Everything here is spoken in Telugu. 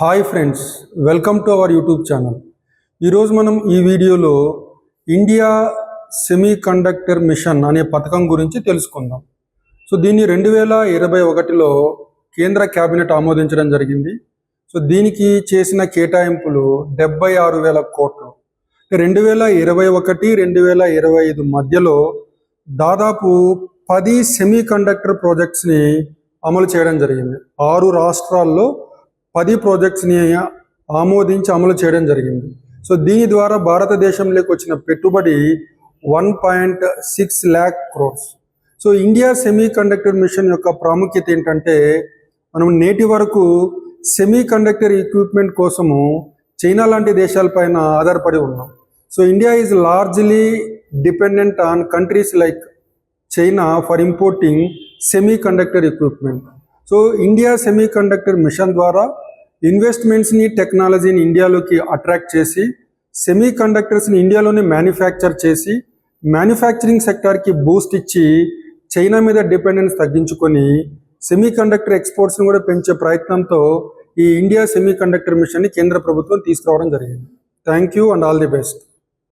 Hi friends, welcome to our YouTube channel. ఈరోజు మనం ఈ వీడియోలో ఇండియా సెమీ కండక్టర్ మిషన్ అనే పథకం గురించి తెలుసుకుందాం. సో దీన్ని 2021లో కేంద్ర క్యాబినెట్ ఆమోదించడం జరిగింది. సో దీనికి చేసిన కేటాయింపులు 76,000 కోట్లు. 2021-2025 మధ్యలో దాదాపు 10 సెమీ కండక్టర్ ప్రాజెక్ట్స్ని అమలు చేయడం జరిగింది. 6 రాష్ట్రాల్లో 10 ప్రాజెక్ట్స్ని ఆమోదించి అమలు చేయడం జరిగింది. సో దీని ద్వారా భారతదేశంలోకి వచ్చిన పెట్టుబడి 1.6 lakh crores. So India semiconductor mission యొక్క ప్రాముఖ్యత ఏంటంటే, మనం నేటి వరకు సెమీ కండక్టర్ ఎక్విప్మెంట్ కోసము చైనా లాంటి దేశాలపైన ఆధారపడి ఉన్నాం. So India is largely dependent on countries like China for importing semiconductor equipment. So India semiconductor mission ద్వారా ఇన్వెస్ట్మెంట్స్ని, టెక్నాలజీని ఇండియాలోకి అట్రాక్ట్ చేసి సెమీ కండక్టర్స్ని ఇండియాలోనే మ్యానుఫ్యాక్చర్ చేసి మ్యానుఫ్యాక్చరింగ్ సెక్టార్కి బూస్ట్ ఇచ్చి చైనా మీద డిపెండెన్స్ తగ్గించుకొని సెమీ కండక్టర్ ఎక్స్పోర్ట్స్ని కూడా పెంచే ప్రయత్నంతో ఈ ఇండియా సెమీ కండక్టర్ మిషన్ని కేంద్ర ప్రభుత్వం తీసుకురావడం జరిగింది. Thank you and all the best.